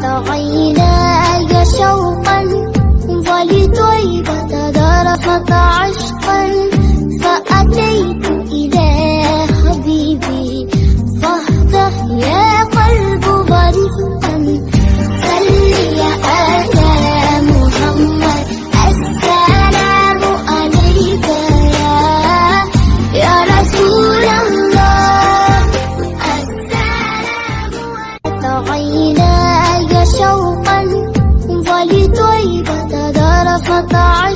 عيناي شوقا ولطيبة ذرفت عشقا فأتيت إلى حبيبي فاهدأ يا قلب غريبا صلي على محمد السلام عليك يا رسول الله السلام عيناي شوقا ولطيبة ذرفت عشقا